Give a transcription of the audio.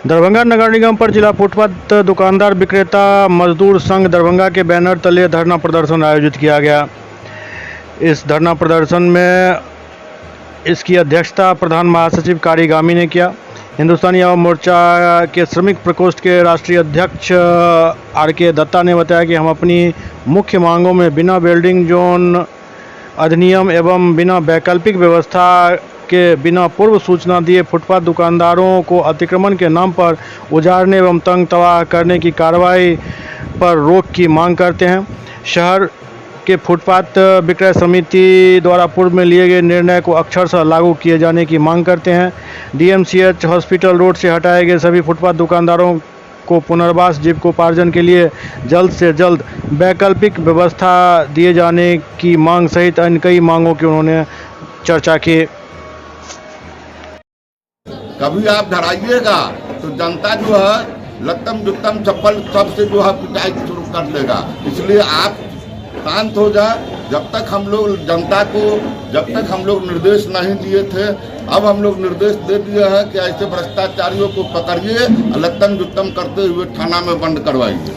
दरभंगा नगर निगम पर जिला फुटपाथ दुकानदार विक्रेता मजदूर संघ दरभंगा के बैनर तले धरना प्रदर्शन आयोजित किया गया। इस धरना प्रदर्शन में इसकी अध्यक्षता प्रधान महासचिव कारीगामी ने किया। हिंदुस्तानी आवाम मोर्चा के श्रमिक प्रकोष्ठ के राष्ट्रीय अध्यक्ष आर.के. दत्ता ने बताया कि हम अपनी मुख्य मांगों में बिना वेल्डिंग जोन अधिनियम एवं बिना वैकल्पिक व्यवस्था के बिना पूर्व सूचना दिए फुटपाथ दुकानदारों को अतिक्रमण के नाम पर उजाड़ने एवं तंग तबाह करने की कार्रवाई पर रोक की मांग करते हैं। शहर के फुटपाथ विक्रय समिति द्वारा पूर्व में लिए गए निर्णय को अक्षरशः लागू किए जाने की मांग करते हैं। डीएमसीएच हॉस्पिटल रोड से हटाए गए सभी फुटपाथ दुकानदारों को पुनर्वास जीविकोपार्जन के लिए जल्द से जल्द वैकल्पिक व्यवस्था दिए जाने की मांग सहित अन्य कई मांगों की उन्होंने चर्चा की। कभी आप धराइएगा तो जनता जो है लत्तम जुत्तम चप्पल सबसे जो है पिटाई शुरू कर देगा। इसलिए आप शांत हो जाए। जब तक हम लोग निर्देश नहीं दिए थे, अब हम लोग निर्देश दे दिए हैं कि ऐसे भ्रष्टाचारियों को पकड़िए, लत्तम जुत्तम करते हुए थाना में बंद करवाइए।